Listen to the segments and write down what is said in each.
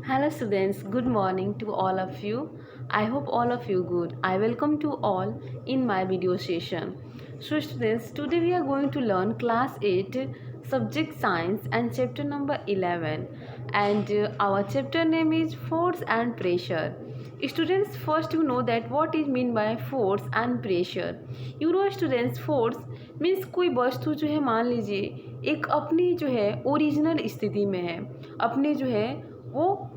Hello students, good morning to all of you. I hope all of you good. I welcome to all in my video session. So students, today we are going to learn class 8 subject science and chapter number 11, and our chapter name is force and pressure. Students, first you know that what is mean by force and pressure. You know students, force means कोई वस्तु जो है, मान लीजिए एक अपनी जो है ओरिजिनल स्थिति में है, अपने जो है वो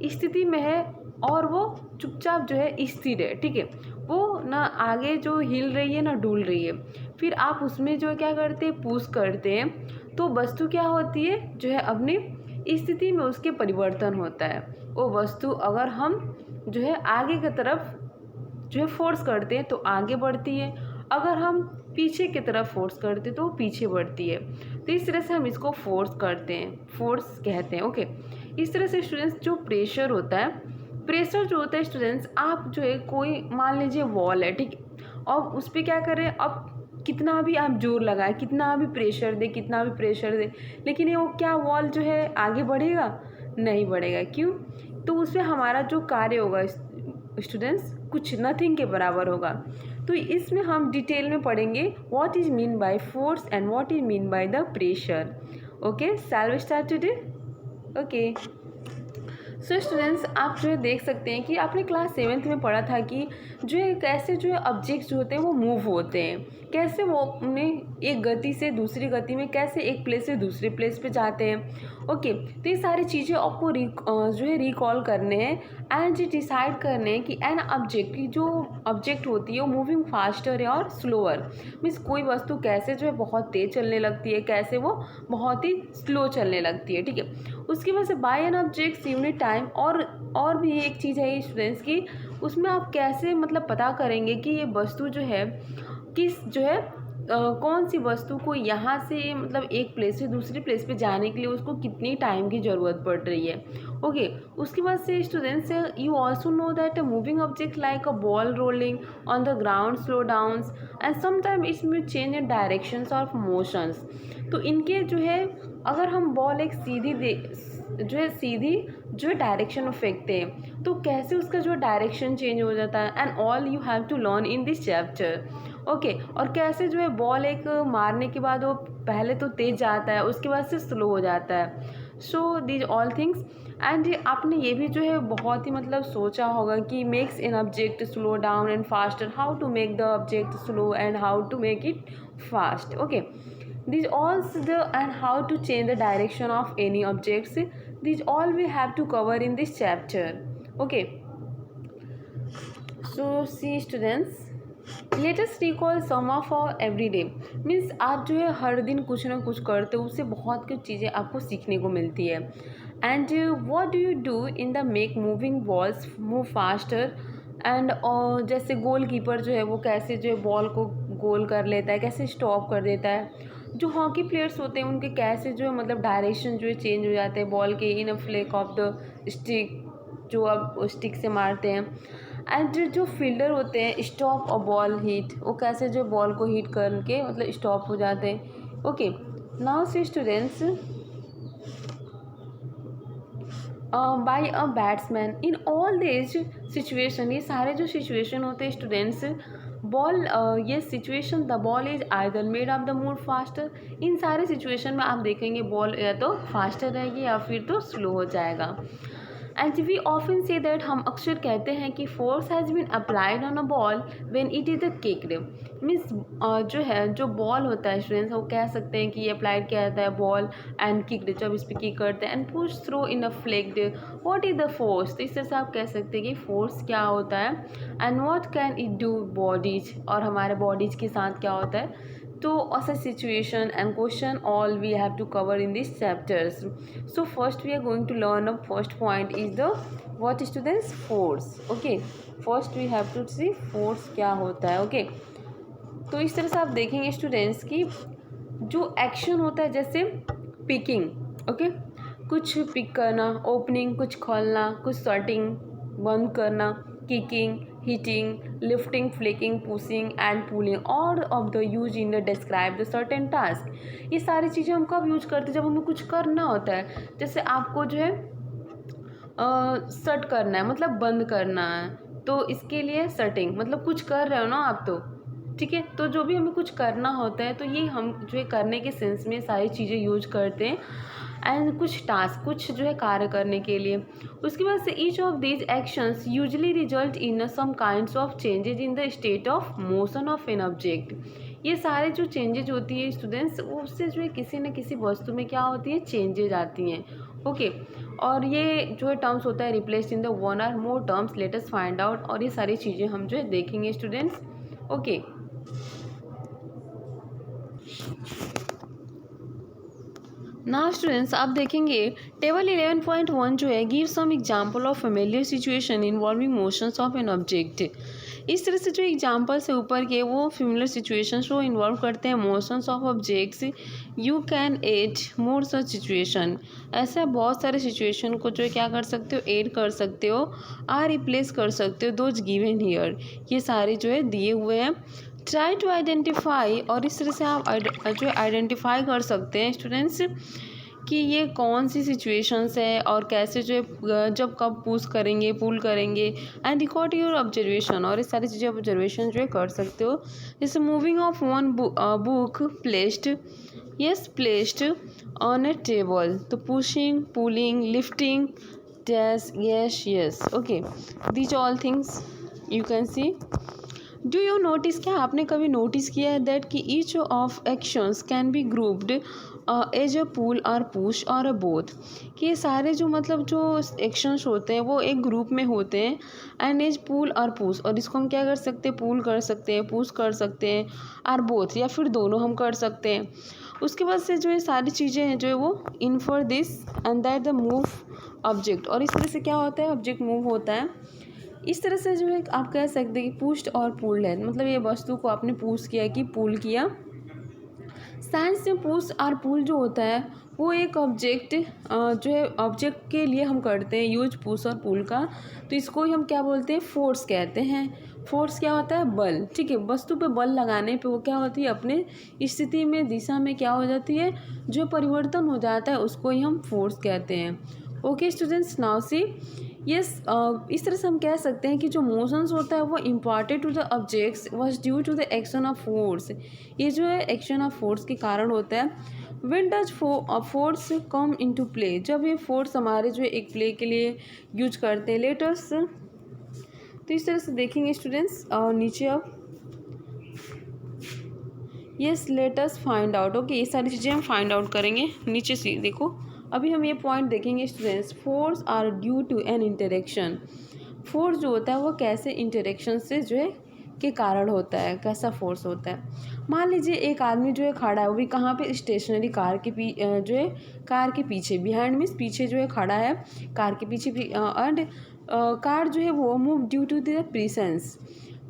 स्थिति में है और वो चुपचाप जो है स्थिर है, ठीक है। वो ना आगे जो हिल रही है ना डूल रही है। फिर आप उसमें जो क्या करते हैं, पुश करते हैं तो वस्तु क्या होती है जो है अपनी स्थिति में उसके परिवर्तन होता है। वो वस्तु अगर हम जो है आगे की तरफ जो है फोर्स करते हैं तो आगे बढ़ती है, अगर हम पीछे की तरफ फोर्स करते हैं तो पीछे बढ़ती है। तो इस तरह से हम इसको फोर्स करते हैं, फोर्स कहते हैं। ओके, इस तरह से स्टूडेंट्स जो प्रेशर होता है, प्रेशर जो होता है स्टूडेंट्स, आप जो है कोई मान लीजिए वॉल है, ठीक है, और उस पर क्या करें, अब कितना भी आप जोर लगाए, कितना भी प्रेशर दे, कितना भी प्रेशर दे, लेकिन ये वो क्या वॉल जो है आगे बढ़ेगा? नहीं बढ़ेगा। क्यों? तो उस पर हमारा जो कार्य होगा स्टूडेंट्स कुछ नथिंग के बराबर होगा। तो इसमें हम डिटेल में पढ़ेंगे what is mean by force and what is mean by the pressure. Okay, shall we start today? Okay, so students, आप जो है देख सकते हैं कि आपने क्लास 7th में पढ़ा था कि जो है कैसे जो है ऑब्जेक्ट्स जो होते हैं वो मूव होते हैं, कैसे वो अपने एक गति से दूसरी गति में कैसे एक प्लेस से दूसरे प्लेस पे जाते हैं। ओके, तो ये सारी चीज़ें आपको जो है रिकॉल करने हैं एंड डिसाइड करने हैं कि एन ऑब्जेक्ट की जो ऑब्जेक्ट होती है वो मूविंग फास्टर है और स्लोअर। मीन्स कोई वस्तु कैसे जो है बहुत तेज़ चलने लगती है, कैसे वो बहुत ही स्लो चलने लगती है, ठीक है। उसकी वजह से by an object unit time, और भी एक चीज़ है स्टूडेंट्स की, उसमें आप कैसे मतलब पता करेंगे कि ये वस्तु जो है किस जो है कौन सी वस्तु को यहाँ से मतलब एक प्लेस से दूसरी प्लेस पे जाने के लिए उसको कितनी टाइम की ज़रूरत पड़ रही है। ओके, उसके बाद से students you also know that moving object like a ball rolling on the ground slow downs and sometime its में change in directions of motions. तो इनके जो है अगर हम बॉल एक सीधी जो है डायरेक्शन में फेंकते हैं तो कैसे उसका जो डायरेक्शन चेंज हो जाता है, and all you have to learn in this chapter. Okay, और कैसे जो है बॉल एक मारने के बाद वो पहले तो तेज जाता है, उसके बाद से स्लो हो जाता है। So these all things, and आपने ये भी जो है बहुत ही मतलब सोचा होगा कि makes an object slow down and faster, how to make the object slow and how to make it fast. Okay, these all the and how to change the direction of any objects, these all we have to cover in this chapter. Okay, so see students, let us recall some of our everyday, means आप जो है हर दिन कुछ ना कुछ करते हो, उससे बहुत कुछ चीज़ें आपको सीखने को मिलती है। And what do you do in the make moving balls move faster, and जैसे गोल कीपर जो है वो कैसे जो है बॉल को गोल कर लेता है, कैसे स्टॉप कर देता है। जो हॉकी प्लेयर्स होते हैं उनके कैसे जो है मतलब डायरेक्शन जो है चेंज हो जाते हैं बॉल के इन अ फ्लेक ऑफ द स्टिक, जो अब स्टिक से मारते हैं। एंड जो फील्डर होते हैं स्टॉप और बॉल हिट, वो कैसे जो बॉल को हिट करके मतलब स्टॉप हो जाते हैं। Okay, now see students, by a batsman in all this situation, ये सारे जो सिचुएशन होते हैं स्टूडेंट्स, बॉल ये situation the ball is either made of the move faster, इन सारे सिचुएशन में आप देखेंगे बॉल या तो फास्टर रहेगी या फिर तो स्लो हो जाएगा। And we often say that, हम अक्सर कहते हैं कि force has been applied on a ball when it is a kicked. Means जो है जो बॉल होता है स्टूडेंट्स, वो कह सकते हैं कि ये अप्लाइड किया जाता है बॉल एंड किक्ड, जब इस पर किक करते हैं and push through in a flecked, what is the force. तो इस तरह से आप कह सकते हैं कि फोर्स क्या होता है and what can it do bodies, और हमारे बॉडीज के साथ क्या होता है। तो such situation and question all we have to cover in these chapters. So first we are going to learn the first point is the what students, force. Okay, first we have to see force क्या होता है। okay, तो इस तरह से आप देखेंगे students की जो एक्शन होता है जैसे पिकिंग, ओके, कुछ पिक करना, ओपनिंग कुछ खोलना, कुछ शॉटिंग बंद करना, kicking, hitting, lifting, flicking, pushing and pulling, all of the use in the describe the certain task. ये सारी चीज़ें हम कब यूज करते हैं? जब हमें कुछ करना होता है। जैसे आपको जो है शट करना है, मतलब बंद करना है। तो इसके लिए शटिंग, मतलब कुछ कर रहे हो ना आप, तो ठीक है। तो जो भी हमें कुछ करना होता है तो ये हम जो है करने के सेंस में सारी चीज़ें यूज करते हैं, एंड कुछ टास्क, कुछ जो है कार्य करने के लिए। उसके बाद से each of these actions usually result in some kinds of changes in the state of motion of an object. ये सारे जो चेंजेज होती है स्टूडेंट्स, उससे जो है किसी न किसी वस्तु में क्या होती है, चेंजेज आती हैं। ओके, और ये जो है टर्म्स होता है replaced in the one or more terms, let us find out. और ये सारी चीज़ें हम जो है देखेंगे स्टूडेंट्स। ओके, नाउ स्टूडेंट्स आप देखेंगे टेबल 11.1 जो है give some example of familiar situation involving motions of an object. इस तरह से जो एग्जांपल्स है ऊपर के वो फेमिलियर सिचुएशंस को इन्वॉल्व करते हैं motions of objects. You can add more such situation. ऐसा बहुत सारे सिचुएशन को जो है क्या कर सकते हो, ऐड कर सकते हो, आर रिप्लेस कर सकते हो दोज गिवन हियर। ये सारे जो है दिए हुए हैं। ट्राई टू आइडेंटिफाई, और इस तरह से आप जो आइडेंटिफाई कर सकते हैं स्टूडेंट्स कि ये कौन सी सिचुएशंस है और कैसे जो है जब कब पुश करेंगे, पुल करेंगे, एंड रिकॉर्ड योर ऑब्जर्वेशन। और ये सारी चीज़ें ऑब्जर्वेशन जो है कर सकते हो। जैसे moving of one book placed, yes placed on a table, तो pushing, pulling, lifting, dash, yes yes. Okay, these all things you can see. Do you notice, क्या आपने कभी नोटिस किया है दैट कि each of actions can be grouped as a pull और push और अ both, कि ये सारे जो मतलब जो एक्शंस होते हैं वो एक ग्रुप में होते हैं, एंड एज पुल और पुश, और इसको हम क्या कर सकते हैं, पुल कर सकते हैं, पुश कर सकते हैं, और बोथ, या फिर दोनों हम कर सकते हैं। उसके बाद से जो ये सारी चीज़ें हैं जो है वो in for this and that the move object. और इस तरह से क्या होता है, ऑब्जेक्ट मूव होता है। इस तरह से जो है आप कह सकते हैं कि पुश्ड और पुल्ड है, मतलब ये वस्तु को आपने पुश किया कि पुल किया। साइंस में पुश और पुल जो होता है वो एक ऑब्जेक्ट जो है ऑब्जेक्ट के लिए हम करते हैं यूज पुश और पुल का, तो इसको ही हम क्या बोलते हैं, फोर्स कहते हैं। फोर्स क्या होता है, बल, ठीक है। वस्तु पे बल लगाने पे वो क्या होती है, अपने स्थिति में, दिशा में क्या हो जाती है, जो परिवर्तन हो जाता है उसको ही हम फोर्स कहते हैं। Okay students, now see yes, इस तरह से हम कह सकते हैं कि जो मोशंस होता है वो imparted to the objects was due to the action of force. ये जो है एक्शन ऑफ फोर्स के कारण होता है। When does force come into play, जब ये फोर्स हमारे जो है एक प्ले के लिए यूज करते हैं। लेटर्स, तो इस तरह से देखेंगे स्टूडेंट्स नीचे अब, yes latus find out. Okay, ये सारी चीज़ें हम फाइंड आउट करेंगे। नीचे से देखो, अभी हम ये पॉइंट देखेंगे students. Force are due to an interaction. Force जो होता है वो कैसे इंटरेक्शन से जो है के कारण होता है, कैसा फोर्स होता है। मान लीजिए एक आदमी जो है खड़ा है, वो भी कहाँ पे, स्टेशनरी कार के जो है कार के पीछे, बिहाइंड मीन्स पीछे जो है खड़ा है कार के पीछे, एंड कार जो है वो move due to the presence.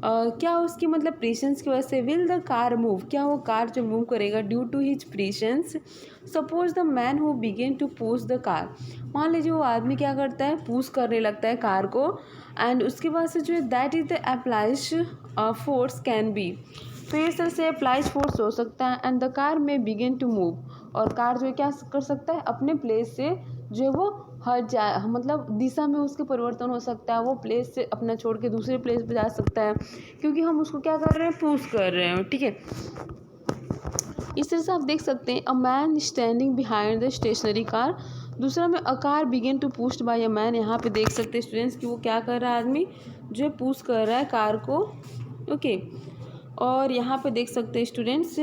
क्या उसकी मतलब प्रेशेंस की वजह से, विल द कार मूव, क्या वो कार जो मूव करेगा due to his presence. Suppose the man who began to push the car, मान लीजिए वो आदमी क्या करता है, पुश करने लगता है कार को, एंड उसके बाद से जो है that is the applies force can be, तो ये तरह से अप्लाइज फोर्स हो सकता है। एंड द कार में बिगेन टू मूव, और कार जो है क्या कर सकता है, अपने प्लेस से जो है वो हट जाए, मतलब दिशा में उसके परिवर्तन हो सकता है, वो प्लेस से अपना छोड़ के दूसरे प्लेस पे जा सकता है, क्योंकि हम उसको क्या कर रहे हैं, पुश कर रहे हैं, ठीक है। इस तरह से आप देख सकते हैं, a man standing behind the stationary car. दूसरा में, a car began to pushed by a man. यहाँ पे देख सकते हैं स्टूडेंट्स कि वो क्या कर रहा है, आदमी जो है पुश कर रहा है कार को, ओके। और यहाँ पे देख सकते हैं स्टूडेंट्स,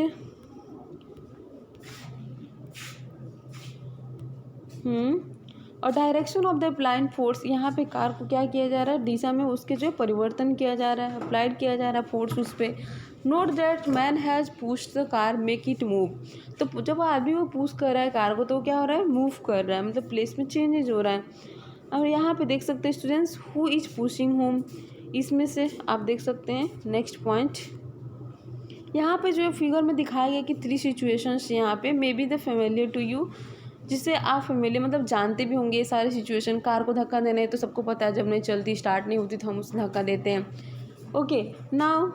और direction of the applied force, यहाँ पे कार को क्या किया जा रहा है, दिशा में उसके जो परिवर्तन किया जा रहा है, अप्लाइड किया जा रहा है फोर्स उस पर। Note that man has pushed the car make it move, तो जब आदमी वो पुश कर रहा है कार को तो क्या हो रहा है, मूव कर रहा है, मतलब प्लेस में चेंजेज हो रहा है। और यहाँ पे देख सकते हैं students, who is pushing home, इसमें से आप देख सकते हैं नेक्स्ट पॉइंट। यहाँ पे जो है फिगर में दिखाया गया कि 3 सिचुएशंस यहाँ पे may be the familiar to you, जिससे आप फेमिलियर मतलब जानते भी होंगे ये सारे सिचुएशन। कार को धक्का देना है तो सबको पता है, जब नहीं चलती, स्टार्ट नहीं होती तो हम उसे धक्का देते हैं। Okay, now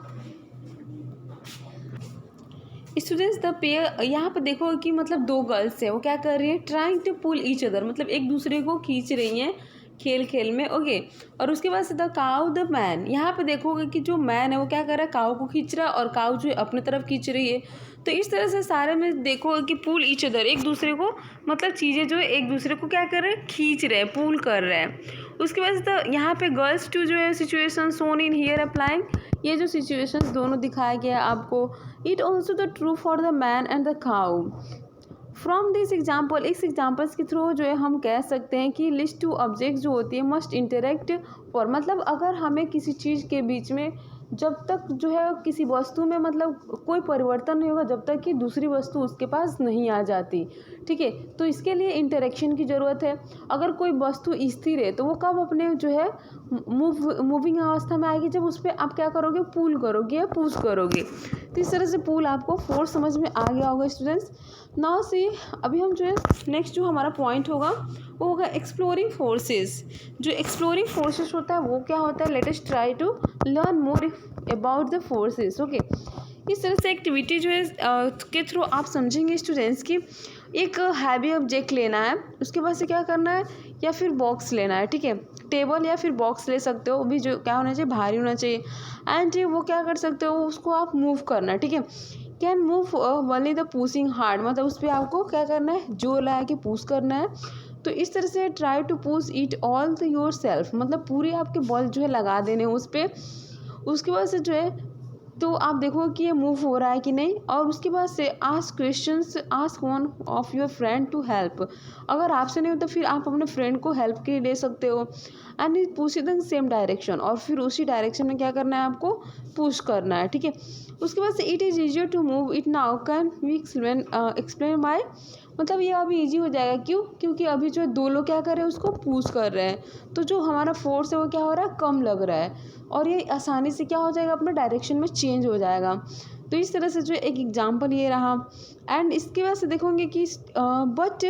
students the pair, यहाँ पे देखो कि मतलब 2 गर्ल्स है, वो क्या कर रही है, trying to pull each other, मतलब एक दूसरे को खींच रही हैं खेल खेल में। ओके, और उसके बाद से द काउ द मैन, यहाँ पे देखोगे कि जो मैन है वो क्या कर रहा है, काउ को खींच रहा है और काउ जो है अपने तरफ खींच रही है। तो इस तरह से सारे में देखोगे कि पुल ईच अदर, एक दूसरे को मतलब चीज़ें जो है एक दूसरे को क्या कर रहे हैं, खींच रहे हैं, पुल कर रहे हैं। उसके बाद से तो यहाँ पे गर्ल्स टू जो है situation shown in here applying, ये जो सिचुएशंस दोनों दिखाया गया है आपको, it also the true for the man and the cow. From this example, इस एग्जाम्पल्स के थ्रू जो है हम कह सकते हैं कि लिस्ट टू ऑब्जेक्ट जो होती है मस्ट इंटरेक्ट फॉर, मतलब अगर हमें किसी चीज़ के बीच में जब तक जो है किसी वस्तु में मतलब कोई परिवर्तन नहीं होगा जब तक कि दूसरी वस्तु उसके पास नहीं आ जाती। ठीक है, तो इसके लिए इंटरेक्शन की ज़रूरत है। अगर कोई वस्तु स्थिर है तो वो कब अपने जो है मूविंग अवस्था में आएगी, जब उस पर आप क्या करोगे, पुल करोगे या पुश करोगे। तो इस तरह से पुल आपको फोर्स समझ में आ गया होगा स्टूडेंट्स। नाउ सी, अभी हम जो है नेक्स्ट जो हमारा पॉइंट होगा वो होगा एक्सप्लोरिंग फोर्सेस। जो एक्सप्लोरिंग फोर्सेस होता है वो क्या होता है, let us try to learn more about the forces. Okay, इस तरह से एक्टिविटी जो है के थ्रू आप समझेंगे स्टूडेंट्स की एक हैवी ऑब्जेक्ट लेना है, उसके बाद से क्या करना है, या फिर बॉक्स लेना है। ठीक है, टेबल या फिर बॉक्स ले सकते हो, वो भी जो क्या होना चाहिए, भारी होना चाहिए। एंड वो क्या कर सकते हो, उसको आप मूव करना है। ठीक है, can move only the pushing hard, मतलब उस पर आपको क्या करना है, जोर लगा के पुश करना है। तो इस तरह से try to push it all the yourself, मतलब पूरे आपके बल जो है लगा देने उस पर। उसके बाद से जो है तो आप देखो कि ये मूव हो रहा है कि नहीं, और उसके बाद से ask questions, ask one of your friend to help. अगर आपसे नहीं हो तो फिर आप अपने फ्रेंड को हेल्प के लिए ले सकते हो। And it push in the same direction, और फिर उसी डायरेक्शन में क्या करना है, आपको पुश करना है। ठीक है, उसके बाद से it is easier to move it now, can we explain my, मतलब ये अभी इजी हो जाएगा, क्यों, क्योंकि अभी जो दो लोग क्या कर रहे हैं, उसको पुश कर रहे हैं, तो जो हमारा फोर्स है वो क्या हो रहा है, कम लग रहा है, और ये आसानी से क्या हो जाएगा, अपने डायरेक्शन में चेंज हो जाएगा। तो इस तरह से जो एक एग्जांपल ये रहा। एंड इसके बाद से देखोगे कि बट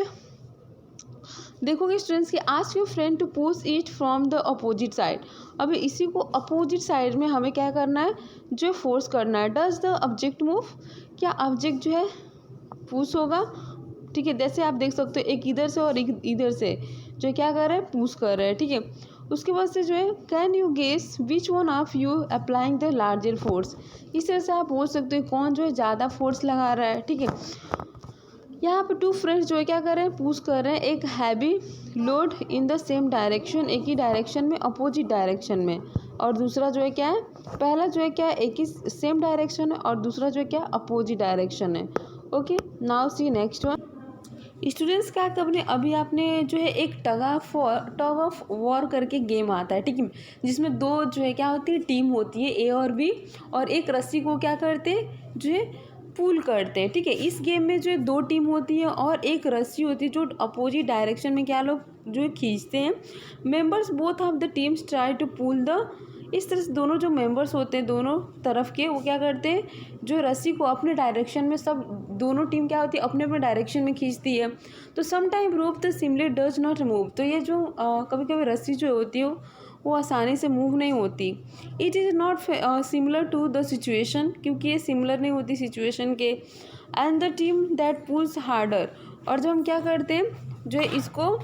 देखोगे स्टूडेंट्स कि ask your friend to push it from the opposite side. अभी इसी को अपोजिट साइड में हमें क्या करना है, जो फोर्स करना है। डज द ऑब्जेक्ट मूव, क्या ऑब्जेक्ट जो है पुश होगा। ठीक है, जैसे आप देख सकते हो एक इधर से और एक इधर से जो क्या कर रहे हैं, पुश कर रहे हैं। ठीक है, उसके बाद से जो है can you guess which one of you applying the larger force, इस तरह से आप बोल सकते हो कौन जो है ज़्यादा फोर्स लगा रहा है। ठीक है, यहाँ पे टू फ्रेंड्स जो है क्या कर रहे हैं, पुश कर रहे हैं एक heavy load in the same direction, एक ही डायरेक्शन में, अपोजिट डायरेक्शन में। और दूसरा जो है क्या है, पहला जो है क्या है, एक ही सेम डायरेक्शन है, और दूसरा जो है क्या, अपोजिट डायरेक्शन है। ओके, नाउ सी नेक्स्ट वन। स्टूडेंट्स क्या कब अभी आपने जो है एक टग ऑफ वॉर करके गेम आता है। ठीक है, जिसमें दो जो है क्या होती है, टीम होती है, ए और बी, और एक रस्सी को क्या करते हैं, जो है पुल करते हैं। ठीक है, इस गेम में जो है दो टीम होती है और एक रस्सी होती है जो अपोजिट डायरेक्शन में क्या लोग जो है खींचते हैं। Members both of the teams try to pull the, इस तरह से दोनों जो मेंबर्स होते हैं दोनों तरफ के, वो क्या करते हैं, जो रस्सी को अपने डायरेक्शन में, सब दोनों टीम क्या होती है, अपने अपने डायरेक्शन में खींचती है। तो some time rope the simply does not move, तो ये जो कभी कभी रस्सी जो होती है वो आसानी से मूव नहीं होती। It is not similar to the situation, क्योंकि ये सिमिलर नहीं होती सिचुएशन के। And the team that pulls harder, और जब हम क्या करते हैं, जो है इसको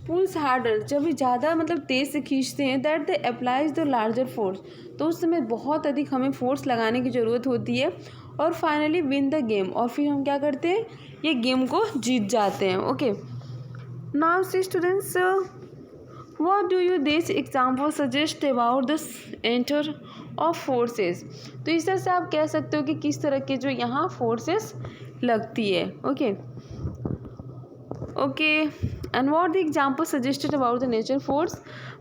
पुल्स हार्डर, जब भी ज़्यादा मतलब तेज़ से खींचते हैं, that they applies the larger force, तो उस समय बहुत अधिक हमें फोर्स लगाने की ज़रूरत होती है। और फाइनली विन द गेम, और फिर हम क्या करते हैं, ये गेम को जीत जाते हैं। Okay, now see students, what do you this example suggest about the enter of forces. तो इस तरह से आप कह सकते हो कि किस तरह के जो यहाँ फोर्सेस लगती है। Okay Okay, and what the example suggested about the nature force?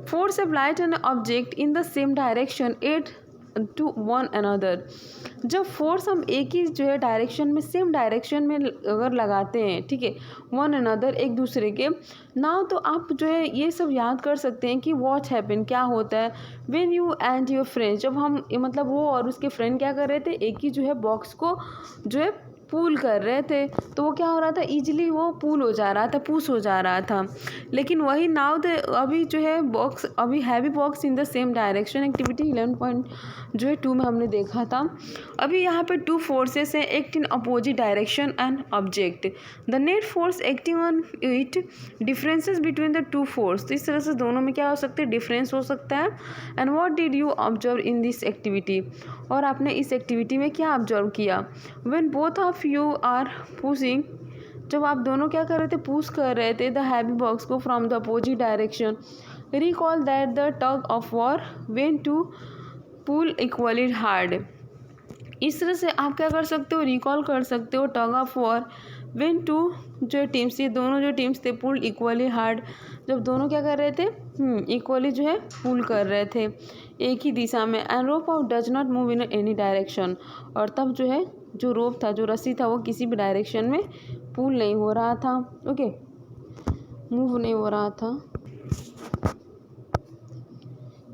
Force applied an object in the same direction it to one another. जब फोर्स हम एक ही जो है डायरेक्शन में, सेम डायरेक्शन में अगर लगाते हैं, ठीक है, वन अनदर, एक दूसरे के ना, तो आप जो है ये सब याद कर सकते हैं कि व्हाट हैपन, क्या होता है, when you and your friend, जब हम मतलब वो और उसके फ्रेंड क्या कर रहे थे, एक ही जो है बॉक्स को जो है पुल कर रहे थे तो वो क्या हो रहा था, ईजिली वो पुल हो जा रहा था, पुश हो जा रहा था। लेकिन वही नाउ द अभी जो है बॉक्स, अभी heavy box in the same direction activity 11.2 में हमने देखा था। अभी यहाँ पे टू फोर्सेस हैं act in opposite direction and object, the net force acting on it, differences between the two force. तो इस तरह से दोनों में क्या हो सकते हैं, डिफरेंस हो सकता है। And what did you observe in this activity, और आपने इस एक्टिविटी में क्या ऑब्जर्व किया। When both of you are pushing, जब आप दोनों क्या कर रहे थे, पुश कर रहे थे द हैवी बॉक्स को from the opposite direction, recall that the tug of war when two pull equally hard. इस तरह से आप क्या कर सकते हो, रिकॉल कर सकते हो tug of war when two जो टीम्स, ये दोनों जो टीम्स थे पुल इक्वली हार्ड, जब दोनों क्या कर रहे थे, इक्वली जो है पुल कर रहे थे एक ही दिशा में। And rope of does not move in any direction, और तब जो है जो रोप था, जो रस्सी था, वो किसी भी डायरेक्शन में पुल नहीं हो रहा था, ओके, मूव नहीं हो रहा था।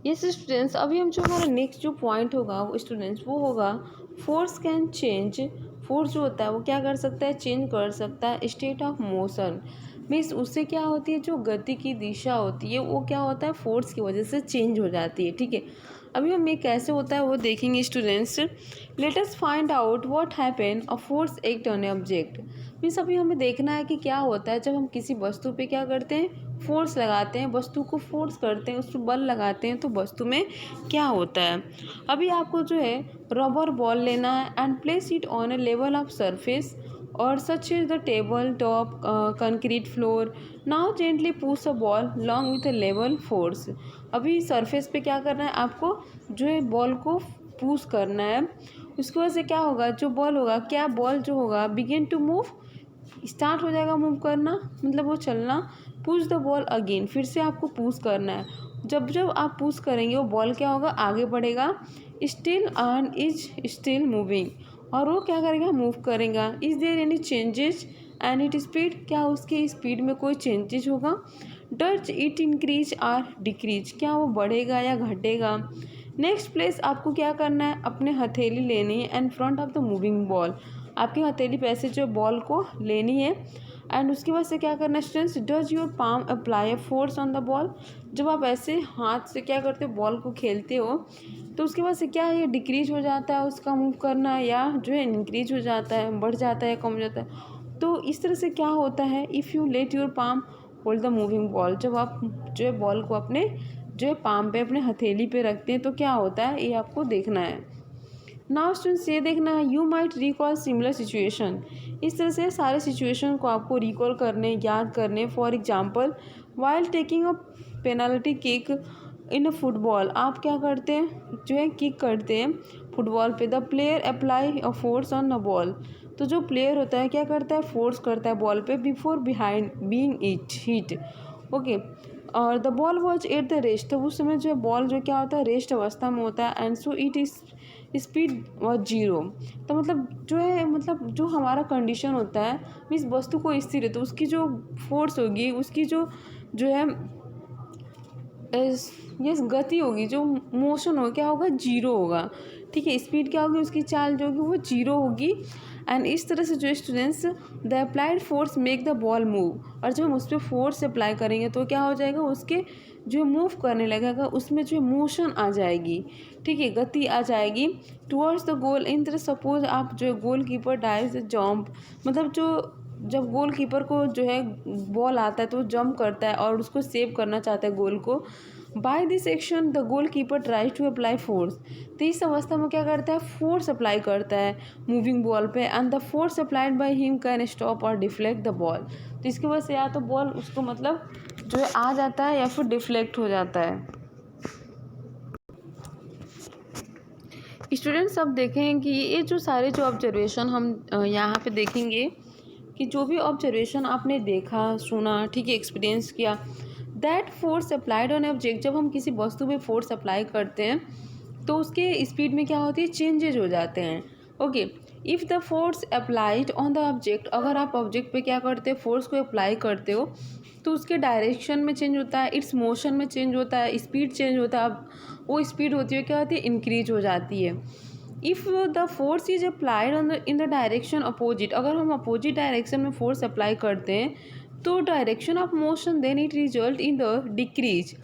यस स्टूडेंट्स, अभी हम जो हमारा नेक्स्ट जो पॉइंट होगा वो स्टूडेंट्स वो होगा फोर्स कैन चेंज। फोर्स जो होता है वो क्या कर सकता है, चेंज कर सकता है स्टेट ऑफ मोशन। मीन्स उससे क्या होती है, जो गति की दिशा होती है वो क्या होता है, फोर्स की वजह से चेंज हो जाती है, ठीक है। अभी हम ये कैसे होता है वो देखेंगे students. Late us find out what happen a force act on A object. Means अभी हमें देखना है कि क्या होता है जब हम किसी वस्तु पे क्या करते हैं, फोर्स लगाते हैं, वस्तु को फोर्स करते हैं, उस पर बल लगाते हैं, तो वस्तु में क्या होता है। अभी आपको जो है रबर बॉल लेना है and place it on a level of surface और such is the table top concrete floor. Now gently push a ball long with a level force. अभी सरफेस पे क्या करना है, आपको जो है बॉल को पुश करना है। उसकी वजह से क्या होगा, जो बॉल होगा, क्या बॉल जो होगा बिगिन टू मूव, स्टार्ट हो जाएगा मूव करना, मतलब वो चलना। पुश द बॉल अगेन, फिर से आपको पुश करना है। जब जब आप पुश करेंगे वो बॉल क्या होगा, आगे बढ़ेगा। Still and is still moving, और वो क्या करेगा, मूव करेगा। Is there any changes and it speed, क्या उसकी स्पीड में कोई चेंजेस होगा। Does it increase or decrease, क्या वो बढ़ेगा या घटेगा। नेक्स्ट प्लेस आपको क्या करना है, अपने हथेली लेनी है and front of the moving ball, आपकी हथेली पे ऐसे जो बॉल को लेनी है। एंड उसके बाद से क्या करना है students, does your palm apply a force on the ball. जब आप ऐसे हाथ से क्या करते हो, बॉल को खेलते हो, तो उसके बाद से क्या है, ये डिक्रीज हो जाता है उसका मूव करना, या जो है इंक्रीज हो जाता है, बढ़ जाता है, कम हो जाता है। तो इस तरह से क्या होता है, if you let your palm hold the moving ball, जब आप जो है बॉल को अपने जो है पाम पे, अपने हथेली पे रखते हैं, तो क्या होता है, ये आपको देखना है। नाउ स्टूडेंट्स ये देखना है, you might recall similar situation. इस तरह से सारे सिचुएशन को आपको रिकॉल करने, याद करने। For example, while taking a penalty kick in a football, आप क्या करते हैं, जो है किक करते हैं फुटबॉल पे। The player apply a force on the ball, तो जो प्लेयर होता है क्या करता है, फोर्स करता है बॉल पे before behind being it hit, okay. और the ball was at the rest, तो उस समय जो बॉल जो क्या होता है, रेस्ट अवस्था में होता है। And so it is speed was zero, तो मतलब जो है, मतलब जो हमारा कंडीशन होता है, मीन्स वस्तु को स्थिर है, तो उसकी जो फोर्स होगी, उसकी जो है ये गति होगी, जो मोशन हो क्या होगा, जीरो होगा, ठीक है। स्पीड क्या होगी, उसकी चाल जो होगी वो जीरो होगी। एंड इस तरह से जो students, the applied force make the ball move, और जब हम उस पर फोर्स अप्लाई करेंगे तो क्या हो जाएगा, उसके जो मूव करने लगेगा, उसमें जो मोशन आ जाएगी, ठीक है, गति आ जाएगी टुवर्ड्स द गोल। इन तरह सपोज आप जो है गोल कीपर डाइज जंप, मतलब जो जब गोल कीपर को जो है बॉल आता है तो वो जंप करता है और उसको सेव करना चाहता है गोल को। By this action the goalkeeper tries to apply force, तो इस अवस्था में क्या करता है, फोर्स अप्लाई करता है मूविंग बॉल पे। And the force applied by him can stop और डिफ्लेक्ट द बॉल, तो इसकी वजह से या तो बॉल उसको मतलब जो है आ जाता है या फिर डिफ्लेक्ट हो जाता है। स्टूडेंट्स अब देखें कि ये जो सारे जो ऑब्जर्वेशन हम यहाँ पे देखेंगे कि जो भी ऑब्जर्वेशन आपने देखा, सुना, ठीक है, एक्सपीरियंस किया, that force applied on object, जब हम किसी वस्तु पे फोर्स अप्लाई करते हैं तो उसके स्पीड में क्या होती है, चेंजेज हो जाते हैं, okay. If the force applied on the object, अगर आप ऑब्जेक्ट पे क्या करते हैं, फोर्स को अप्लाई करते हो, तो उसके डायरेक्शन में चेंज होता है, इट्स मोशन में चेंज होता है, स्पीड चेंज होता है। अब वो स्पीड होती है क्या होती है, इंक्रीज हो जाती है, if the force is applied in the direction opposite, अगर हम अपोजिट डायरेक्शन में फोर्स अप्लाई करते हैं तो direction of motion then it result in the decrease,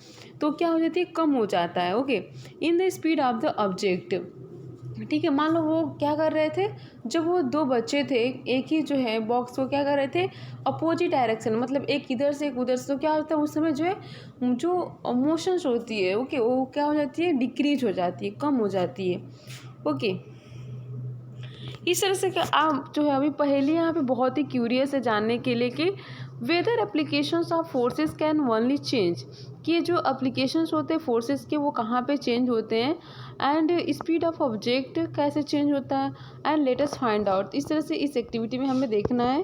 तो क्या हो जाती है, कम हो जाता है। Okay, in the speed of the object. ठीक है, मान लो वो क्या कर रहे थे, जब वो दो बच्चे थे एक ही जो है बॉक्स को क्या कर रहे थे, अपोजिट डायरेक्शन, मतलब एक इधर से एक उधर से, तो क्या होता है उस समय जो है जो मोशंस होती है ओके वो क्या हो जाती है, डिक्रीज हो जाती है, कम हो जाती है। ओके, इस तरह से आप जो है अभी पहले यहाँ पे बहुत ही क्यूरियस है जानने के लिए कि whether applications of forces can only change, कि जो एप्लीकेशंस होते हैं फोर्सेस के वो कहाँ पे चेंज होते हैं, एंड स्पीड ऑफ ऑब्जेक्ट कैसे चेंज होता है, and let us find out. इस तरह से इस एक्टिविटी में हमें देखना है।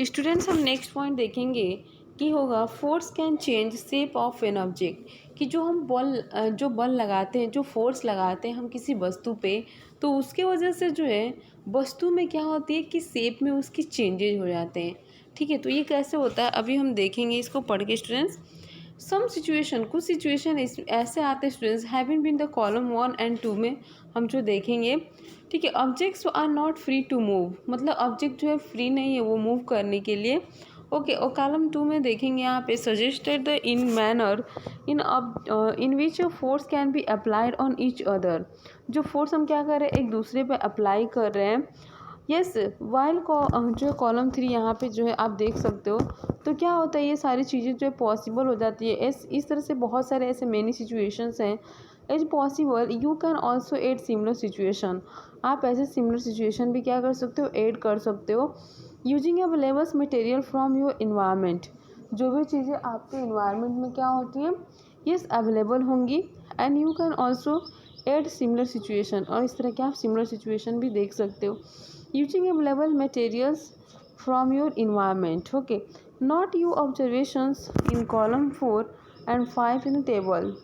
स्टूडेंट्स, हम नेक्स्ट पॉइंट देखेंगे कि होगा force can change shape of an object, कि जो हम बल लगाते हैं, जो फोर्स लगाते हैं हम किसी वस्तु पे, तो उसके वजह से जो है वस्तु में क्या होती है कि शेप में उसकी चेंजेज हो जाते हैं। ठीक है, तो ये कैसे होता है अभी हम देखेंगे इसको पढ़ के स्टूडेंट्स। सम सिचुएशन, कुछ सिचुएशन ऐसे आते हैं students having been the column 1 and 2 में हम जो देखेंगे। ठीक है, objects are not free to move, मतलब ऑब्जेक्ट जो है फ्री नहीं है वो मूव करने के लिए। ओके, और कॉलम 2 में देखेंगे यहाँ पे suggested the in manner in which force can be applied on each other, जो फोर्स हम क्या कर रहे हैं एक दूसरे पे अप्लाई कर रहे हैं। यस, वाइल जो कॉलम 3 यहाँ पे जो है आप देख सकते हो, तो क्या होता है ये सारी चीज़ें जो है पॉसिबल हो जाती है। इस तरह से बहुत सारे ऐसे मेनी सिचुएशंस हैं is possible. You can also add similar situation, आप ऐसे सिमिलर सिचुएशन भी क्या कर सकते हो, ऐड कर सकते हो using available material from your environment, जो भी चीज़ें आपके इन्वायरमेंट में क्या होती हैं यस अवेलेबल होंगी, and you can also add similar situation, और इस तरह के आप सिमिलर सिचुएशन भी देख सकते हो using available materials from your environment. Okay, not you observations in column 4 and 5 in table.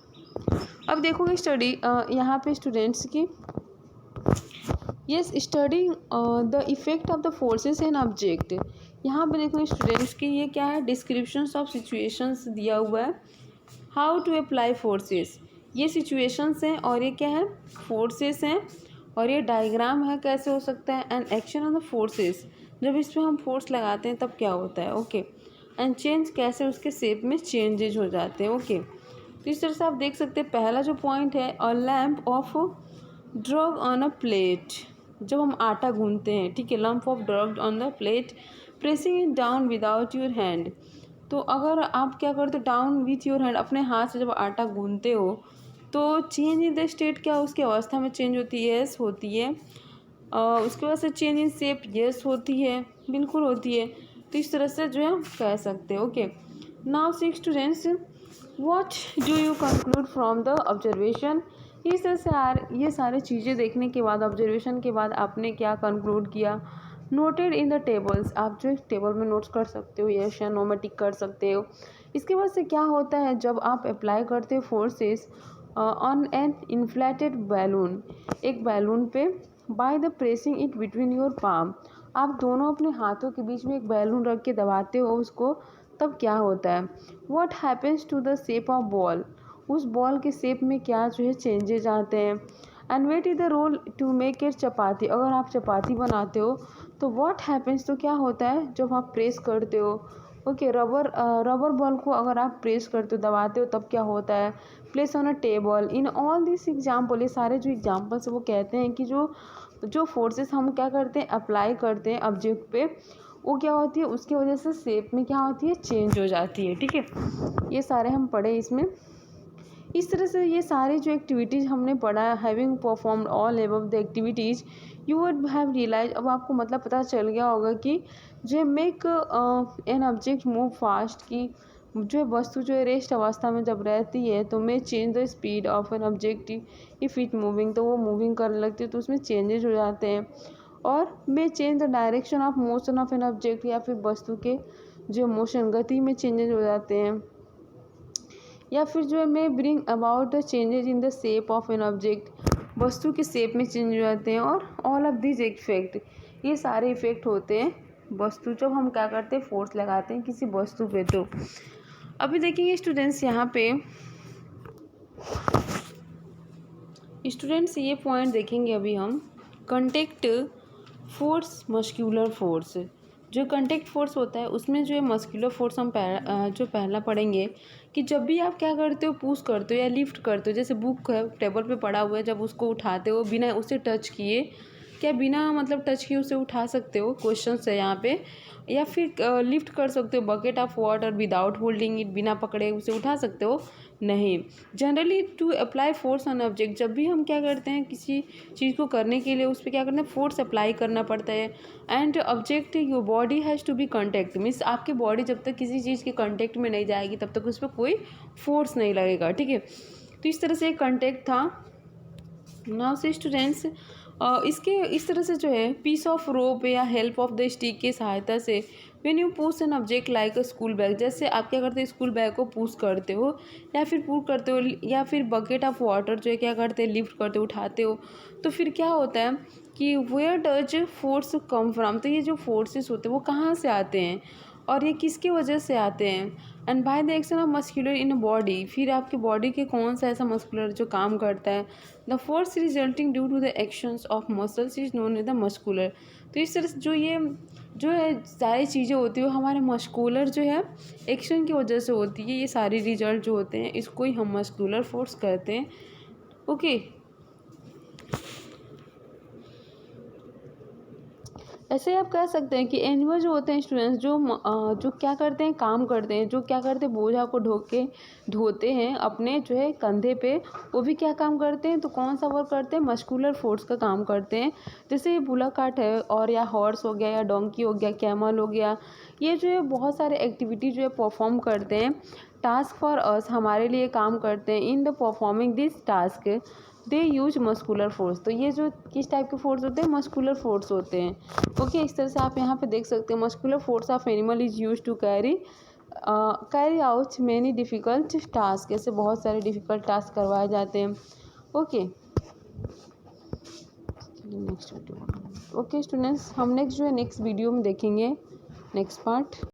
अब देखोगे स्टडी यहाँ पे स्टूडेंट्स की yes study the effect of the forces and object. यहाँ पे देखो स्टूडेंट्स की ये क्या है, डिस्क्रिप्शंस ऑफ सिचुएशंस दिया हुआ है, हाउ टू अप्लाई फोर्सेस, ये सिचुएशंस हैं और ये क्या है फोर्सेस हैं, और ये डायग्राम है कैसे हो सकता है, and action on the forces, जब इसमें हम फोर्स लगाते हैं तब क्या होता है। ओके, एंड चेंज कैसे उसके शेप में चेंजेज हो जाते हैं। ओके, तो इस तरह से आप देख सकते हैं पहला जो पॉइंट है अ लैम्प ऑफ ड्रग ऑन अ प्लेट, जब हम आटा गूंथते हैं, ठीक है, लम्प ऑफ ड्रग on the plate pressing it down without your hand, तो अगर आप क्या करते हो डाउन विथ योर हैंड, अपने हाथ से जब आटा गूंथते हो तो चेंज इन द स्टेट क्या उसकी अवस्था में चेंज होती है, यस होती है। उसके बाद से चेंज इन शेप, यस होती है, बिल्कुल होती है। तो इस तरह से जो है हम कह सकते हैं। Okay, now six students, what do you conclude from the observation. इस तरह से ये सारी चीज़ें देखने के बाद, ऑब्जर्वेशन के बाद आपने क्या कंक्लूड किया। नोटेड इन द टेबल्स, आप जो टेबल में नोट्स कर सकते हो, यस या नो में टिक कर सकते हो। इसके बाद से क्या होता है जब आप अप्लाई करते हो forces on an inflated balloon, एक बैलून पे, by the pressing it between your palm, आप दोनों अपने हाथों के बीच में एक बैलून रख के दबाते हो उसको, तब क्या होता है। What happens to the shape of ball, उस बॉल के शेप में क्या जो है चेंजेज आते हैं। And weight is the role to make it chapati, अगर आप चपाती बनाते हो तो व्हाट हैपन्स, तो क्या होता है जब आप प्रेस करते हो। ओके, रबर बॉल को अगर आप प्रेस करते हो, दबाते हो, तब क्या होता है। Place on a table, in all this example, ये सारे जो एग्जाम्पल्स वो कहते हैं कि जो फोर्सेस हम क्या करते हैं अप्लाई करते हैं ऑब्जेक्ट पे, वो क्या होती है उसकी वजह से शेप में क्या होती है चेंज हो जाती है। ठीक है, ये सारे हम पढ़े इसमें। इस तरह से ये सारी जो एक्टिविटीज़ हमने पढ़ा, having performed all above the activities you would have realise, अब आपको मतलब पता चल गया होगा कि जो make an object move fast, की जो वस्तु जो रेस्ट अवस्था में जब रहती है तो मे change the speed of an object if it moving, तो वो मूविंग करने लगती है तो उसमें चेंजेज हो जाते हैं। और मे change the direction of motion of an object, या फिर वस्तु के जो मोशन गति में चेंजेज हो जाते हैं। या फिर जो है मे bring about the changes in the shape of an object, वस्तु के शेप में चेंज हो जाते हैं। और ऑल ऑफ दिस इफेक्ट, ये सारे इफेक्ट होते हैं वस्तु जब हम क्या करते हैं फोर्स लगाते हैं किसी वस्तु पे। तो अभी देखिए स्टूडेंट्स यहाँ पे स्टूडेंट्स ये पॉइंट देखेंगे अभी हम। Contact force, muscular force. जो कंटेक्ट फोर्स होता है उसमें जो है मस्क्यूलर फोर्स हम जो पहला पढ़ेंगे कि जब भी आप क्या करते हो, पुश करते हो या लिफ्ट करते हो, जैसे बुक है टेबल पे पड़ा हुआ है, जब उसको उठाते हो बिना उसे टच किए, क्या बिना मतलब टच किए उसे उठा सकते हो, क्वेश्चन है यहाँ पे। या फिर लिफ्ट कर सकते हो bucket of water without holding it, बिना पकड़े उसे उठा सकते हो, नहीं। Generally to apply force on object, जब भी हम क्या करते हैं किसी चीज़ को करने के लिए उस पर क्या करना है, फोर्स अप्लाई करना पड़ता है। And object your body has to be contact, means आपकी बॉडी जब तक किसी चीज़ के कॉन्टैक्ट में नहीं जाएगी तब तक उस पर कोई फोर्स नहीं लगेगा, ठीक है। तो इस तरह से एक कॉन्टैक्ट था। नाउ से स्टूडेंट्स इसके इस तरह से जो है पीस ऑफ रोप या हेल्प ऑफ द स्टिक की सहायता से when you push an object like a school bag, जैसे आप क्या करते हो स्कूल बैग को पुश करते हो या फिर पुल करते हो, या फिर बकेट ऑफ वाटर जो है क्या करते हैं लिफ्ट करते हो, उठाते हो, तो फिर क्या होता है कि where does force come from, तो ये जो फोर्सेस होते हैं वो कहाँ से आते हैं और ये किसकी वजह से आते हैं। And by the action of muscular in body, फिर आपके बॉडी के कौन सा ऐसा मस्कुलर जो काम करता है। The force resulting due to the actions of muscles is known as the muscular. तो इस तरह से जो है सारी चीज़ें होती है वो हमारे मस्कुलर जो है एक्शन की वजह से होती है। ये सारी रिजल्ट जो होते हैं इसको ही हम मस्कुलर फोर्स कहते हैं, ओके। ऐसे आप कह सकते हैं कि एनिमल जो होते हैं स्टूडेंट्स जो क्या करते हैं, काम करते हैं, जो क्या करते हैं बोझा को ढोते हैं अपने जो है कंधे पे, वो भी क्या काम करते हैं, तो कौन सा वर्क करते हैं, मस्कुलर फोर्स का काम करते हैं। जैसे ये बुला कार्ट है और या हॉर्स हो गया या डोंकी हो गया, कैमल हो गया, ये जो है बहुत सारे एक्टिविटी जो है परफॉर्म करते हैं, टास्क फॉर अस, हमारे लिए काम करते हैं। In the performing this task they use muscular force, तो ये जो किस टाइप के फोर्स होते हैं, मस्कुलर फोर्स होते हैं, ओके। इस तरह से आप यहाँ पे देख सकते हैं muscular force of animal is use to carry out many difficult task, ऐसे बहुत सारे डिफ़िकल्ट टास्क करवाए जाते हैं, okay. Next video, okay students, हम नेक्स्ट जो है नेक्स्ट वीडियो में देखेंगे नेक्स्ट पार्ट।